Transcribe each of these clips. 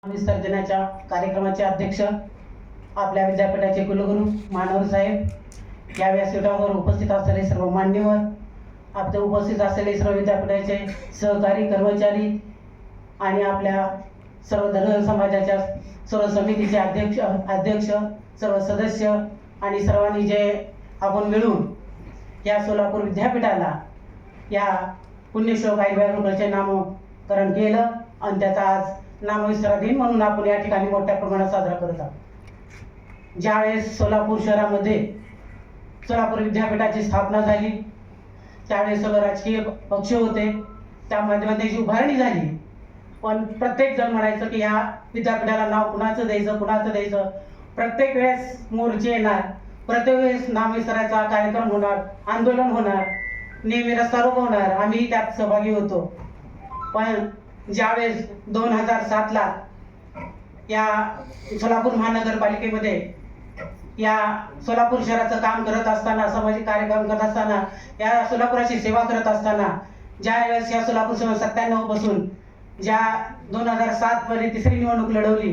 विसर्जनाच्या कार्यक्रमाचे अध्यक्ष आपल्या विद्यापीठाचे कुलगुरू मानवर साहेब, या व्यासपीठावर उपस्थित असलेले सर्व मान्यवर, आपले उपस्थित असलेले सर्व विद्यापीठाचे सहकारी कर्मचारी आणि आपल्या सर्व धनगर समाजाच्या सर्व समितीचे अध्यक्ष सर्व सदस्य आणि सर्वांनी जे आपण मिळून या सोलापूर विद्यापीठाला या पुण्यश्लोक आईबाई होळकरचे नामकरण केलं आणि त्याचा आज नामविस्तार दिन म्हणून आपण या ठिकाणी मोठ्या प्रमाणात साजरा करत आहोत। ज्यावेळेस सोलापूर शहरामध्ये सोलापूर विद्यापीठाची स्थापना झाली त्यावेळेस सर्व राजकीय पक्ष होते, त्या माध्यमातून त्याची उभारणी झाली, पण प्रत्येक जण म्हणायचं की या विद्यापीठाला नाव कुणाचं द्यायचं। प्रत्येक वेळेस मोर्चे येणार, प्रत्येक वेळेस नामविस्ताराचा कार्यक्रम होणार, आंदोलन होणार, नेहमी रस्ता रोको होणार, आम्ही त्यात सहभागी होतो। पण ज्यावेळेस 2007 ला या सोलापूर महानगरपालिकेमध्ये या सोलापूर शहराचं काम करत असताना, सामाजिक कार्यक्रम करत असताना, या सोलापुराची सेवा करत असताना, ज्यावेळेस या सोलापूर शहर 97 पासून ज्या 2007 मध्ये तिसरी निवडणूक लढवली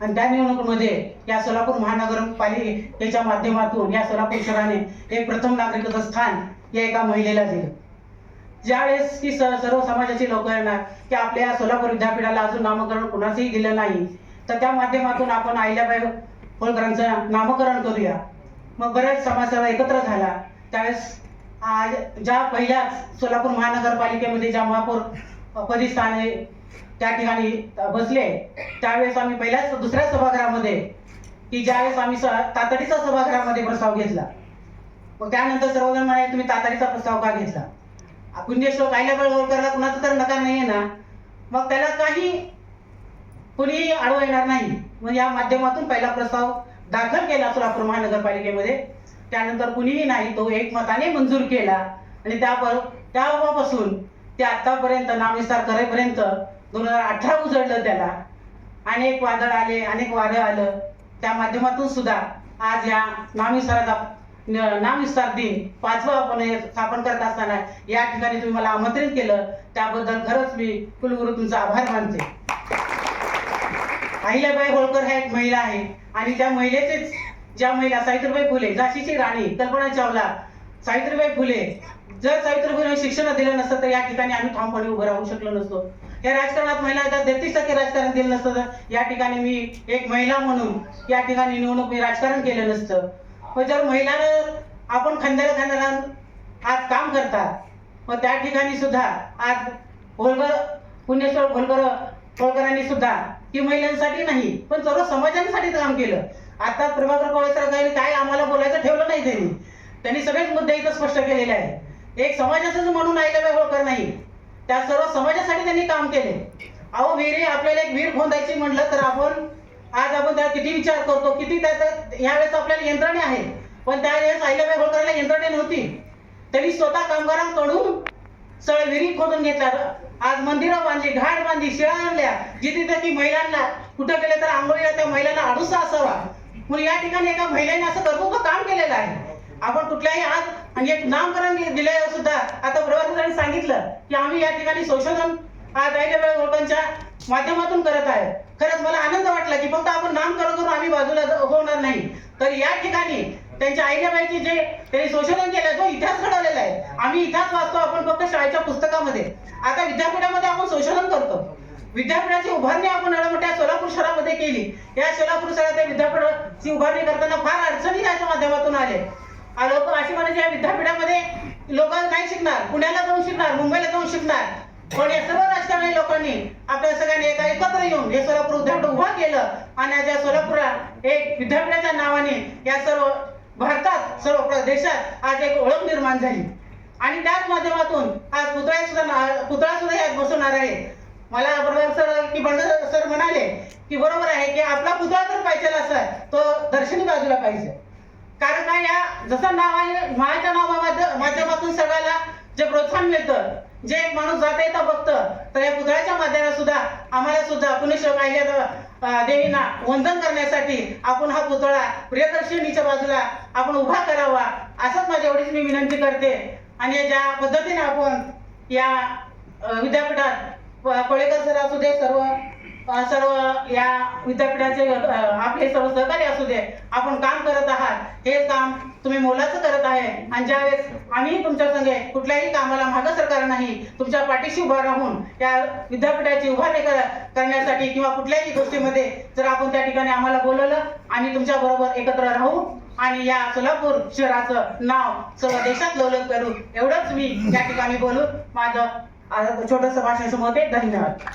आणि त्या निवडणुकीमध्ये या सोलापूर महानगरपालिकेच्या माध्यमातून या सोलापूर शहराने एक प्रथम नागरिकत्व स्थान या एका महिलेला दिलं। ज्यावेळेस की सर्व समाजाची लोक येणार की आपल्या सोलापूर विद्यापीठाला अजून नामकरण कुणाचंही दिलं नाही, तर त्या माध्यमातून आपण अहिल्याबाई होळकरांचं नामकरण करूया। मग बरेच समाजसेवा एकत्र झाला। त्यावेळेस आज ज्या पहिल्याच सोलापूर महानगरपालिकेमध्ये ज्या महापौर पदी स्थाने त्या ठिकाणी बसले, त्यावेळेस आम्ही दुसऱ्या सभागृहामध्ये की ज्यावेळेस आम्ही तातडीचा सभागृहामध्ये प्रस्ताव घेतला, मग त्यानंतर सर्वजण म्हणाले तुम्ही तातडीचा प्रस्ताव का घेतला? पुण्यश्लोक अहिल्याबाई होळकरला कुणाचा तर नकार नाहीये ना, मग त्याला काही कुणी अडवू येणार नाही। मग या माध्यमातून पहिला प्रस्ताव दाखल केला सोलापूर महानगरपालिकेमध्ये, त्यानंतर कुणीही नाही तो एकमताने मंजूर केला आणि त्यापासून ते आतापर्यंत नामविस्तार करेपर्यंत 2018 उजळलं, त्याला अनेक वादळ आले, अनेक वादळ आलं, त्या माध्यमातून सुद्धा आज या नामविस्तार दिन 5वा आपण स्थापन करत असताना या ठिकाणी तुम्ही मला आमंत्रित केलं, त्याबद्दल खरंच मी कुलगुरू तुमचा आभार मानते। अहिल्याबाई होळकर ह्या एक महिला आहे आणि त्या महिलेचेच ज्या महिला सावित्रीबाई फुले, झाशीची राणी, कल्पना चावला, सावित्रीबाई फुले, जर सावित्रीबाई शिक्षण दिलं नसतं तर या ठिकाणी आम्ही ठामपणे उभं राहू शकलो नसतो। या राजकारणात महिला 33% राजकारण दिलं नसतं तर या ठिकाणी मी एक महिला म्हणून या ठिकाणी निवडणूक मी राजकारण केलं नसतं। पण जर महिलांना आपण खांद्याला आज काम करतात, मग त्या ठिकाणी सुद्धा आज पुण्यश्लोक होळकरांनी सुद्धा की महिलांसाठी नाही पण सर्व समाजांसाठी काम केलं। आता प्रभाकर पवार काय आम्हाला बोलायचं ठेवलं नाही, त्यांनी सगळेच मुद्दे इथं स्पष्ट केलेले आहे। एक समाजाचं म्हणून अहिल्याबाई होळकर नाही, त्या सर्व समाजासाठी त्यांनी काम केले। अहो विहिरी आपल्याला एक विहीर खोदायची म्हटलं तर आपण त्याला किती विचार करतो, किती यावेळेस आपल्याला यंत्रणे आहेत, पण त्यावेळेस अहिल्याबाई होळकरला यंत्रणे नव्हती। त्यांनी स्वतः कामगारांकडून सगळं विहिरी खोदून घेतल्या, आज मंदिरं बांधली, घाट बांधली, शिळा आणल्या, जिथे की महिलांना कुठं गेले तर आंघोळीला त्या महिलांना आडूसा असावा, म्हणून या ठिकाणी एका महिलेने असं कर्तव्य काम केलेलं आहे। आपण कुठल्याही आज आणि एक नामकरण दिलं सुद्धा आता प्रवासाने सांगितलं की आम्ही या ठिकाणी संशोधन आज अहिल्याबाई होळकरांच्या माध्यमातून करत आहे। खरंच मला आनंद वाटला की फक्त आपण नामकरण करून आम्ही बाजूला होणार नाही, तर या ठिकाणी त्यांच्या अहिल्याबाईचे जे त्यांनी संशोधन केलं, जो इतिहास घडवलेला आहे, आम्ही इतिहास वाचतो आपण फक्त शाळेच्या पुस्तकामध्ये, आता विद्यापीठामध्ये आपण संशोधन करतो। विद्यापीठाची उभारणी आपण मोठ्या सोलापूर शहरामध्ये केली। या सोलापूर शहरात विद्यापीठाची उभारणी करताना फार अडचणी याच्या माध्यमातून लोक अशी म्हणायचे या विद्यापीठामध्ये लोक नाही शिकणार, पुण्याला जाऊन शिकणार, मुंबईला जाऊन शिकणार, पण या सर्व राजकारणी लोकांनी आपल्या सगळ्यांनी एकत्र येऊन हे सोलापूर विद्यापीठ उभा केलं आणि आज या सोलापूरला एक विद्यापीठाच्या नावाने या सर्व भारतात, सर्व देशात आज एक ओळख निर्माण झाली आणि त्याच माध्यमातून आज पुतळा सुद्धा यात बसवणार आहे। मला बरोबर सर म्हणाले की बरोबर आहे की आपला पुतळा जर पाहिजे असेल तो दर्शनी बाजूला पाहिजे, कारण काय या जसं नाव आहे मायाच्या माध्यमातून सगळ्याला जे प्रोत्साहन मिळतं, जे एक माणूस जाता येता बघतं, तर या पुतळ्याच्या माध्यमातून सुद्धा आम्हाला सुद्धा पुण्यश्लोक अहिल्या देवींना वंदन करण्यासाठी आपण हा पुतळा प्रियदर्शनीच्या बाजूला आपण उभा करावा, असंच माझ्या एवढीच मी विनंती करते। आणि ज्या पद्धतीने आपण या विद्यापीठात कोळेकर सर असू दे, सर्व सर्व या विद्यापीठाचे आपले सर्व सहकारी असू दे, आपण काम करत आहात, हेच काम तुम्ही मोलाचं करत आहे. आणि ज्यावेळेस आम्ही तुमच्या संगे कुठल्याही कामाला मागं सरकार नाही, तुमच्या पाठीशी उभा राहून या विद्यापीठाची उभारणी करण्यासाठी किंवा कुठल्याही गोष्टीमध्ये जर आपण त्या ठिकाणी आम्हाला बोलवलं, आम्ही तुमच्या बरोबर एकत्र राहू आणि या सोलापूर शहराचं नाव सर्व देशात लौलक करू. एवढंच मी या ठिकाणी बोलून माझं छोटंसं भाषण संपवते. धन्यवाद.